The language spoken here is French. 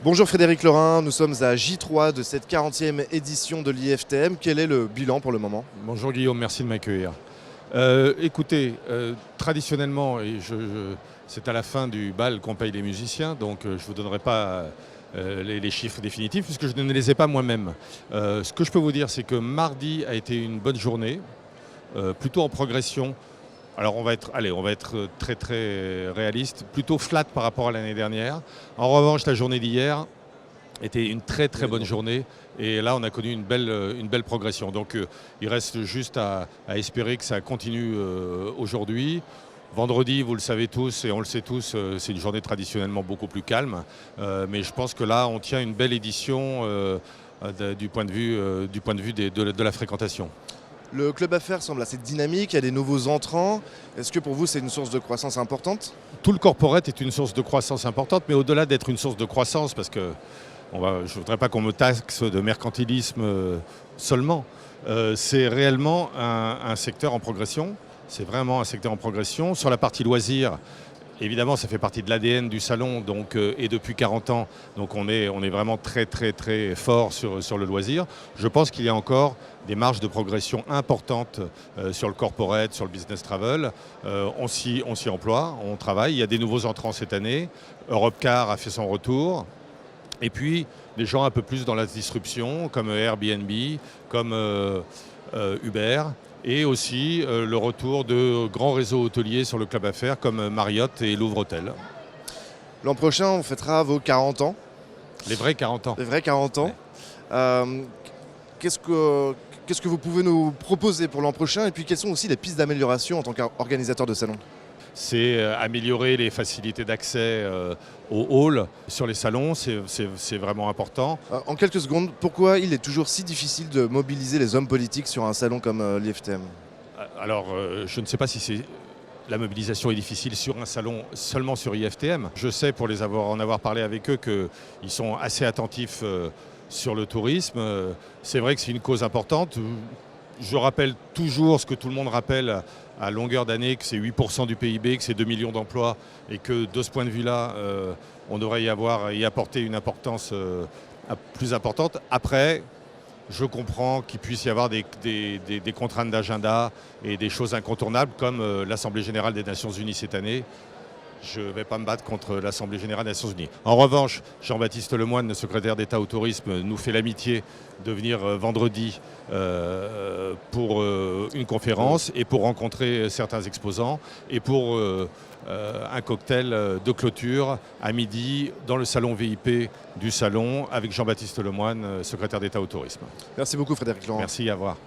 Bonjour Frédéric Lorrain, nous sommes à J3 de cette 40e édition de l'IFTM. Quel est le bilan pour le moment? Bonjour Guillaume, merci de m'accueillir. Écoutez, traditionnellement, c'est à la fin du bal qu'on paye les musiciens, donc je ne vous donnerai pas les chiffres définitifs puisque je ne les ai pas moi-même. Ce que je peux vous dire, c'est que mardi a été une bonne journée, plutôt en progression. Alors on va être très très réaliste, plutôt flat par rapport à l'année dernière. En revanche, la journée d'hier était une très très bonne journée et là on a connu une belle progression. Donc il reste juste à espérer que ça continue aujourd'hui. Vendredi, vous le savez tous et on le sait tous, c'est une journée traditionnellement beaucoup plus calme. Mais je pense que là on tient une belle édition du point de vue de la fréquentation. Le club affaires semble assez dynamique, il y a des nouveaux entrants. Est-ce que pour vous c'est une source de croissance importante? Tout le corporate est une source de croissance importante, mais au-delà d'être une source de croissance, parce que je ne voudrais pas qu'on me taxe de mercantilisme seulement, c'est réellement un secteur en progression. C'est vraiment un secteur en progression. Sur la partie loisirs, évidemment, ça fait partie de l'ADN du salon et depuis 40 ans. Donc on est vraiment très très très fort sur le loisir. Je pense qu'il y a encore des marges de progression importantes sur le corporate, sur le business travel. On s'y emploie, on travaille. Il y a des nouveaux entrants cette année. Europcar a fait son retour. Et puis des gens un peu plus dans la disruption, comme Airbnb, comme Uber. Et aussi le retour de grands réseaux hôteliers sur le club affaires comme Marriott et Louvre Hôtel. L'an prochain, on fêtera vos 40 ans. Les vrais 40 ans. Les vrais 40 ans. Ouais. Qu'est-ce que vous pouvez nous proposer pour l'an prochain? Et puis quelles sont aussi les pistes d'amélioration en tant qu'organisateur de salon? C'est améliorer les facilités d'accès au hall sur les salons, c'est vraiment important. En quelques secondes, pourquoi il est toujours si difficile de mobiliser les hommes politiques sur un salon comme l'IFTM? Alors, je ne sais pas si la mobilisation est difficile sur un salon seulement sur IFTM. Je sais, pour en avoir parlé avec eux, qu'ils sont assez attentifs sur le tourisme. C'est vrai que c'est une cause importante. Je rappelle toujours ce que tout le monde rappelle à longueur d'année, que c'est 8% du PIB, que c'est 2 millions d'emplois et que de ce point de vue-là, on devrait y apporter une importance plus importante. Après, je comprends qu'il puisse y avoir des contraintes d'agenda et des choses incontournables comme l'Assemblée générale des Nations Unies cette année. Je ne vais pas me battre contre l'Assemblée générale des Nations Unies. En revanche, Jean-Baptiste Lemoyne, le secrétaire d'État au tourisme, nous fait l'amitié de venir vendredi pour une conférence et pour rencontrer certains exposants et pour un cocktail de clôture à midi dans le salon VIP du salon avec Jean-Baptiste Lemoyne, secrétaire d'État au tourisme. Merci beaucoup Frédéric Lorrain. Merci, à voir.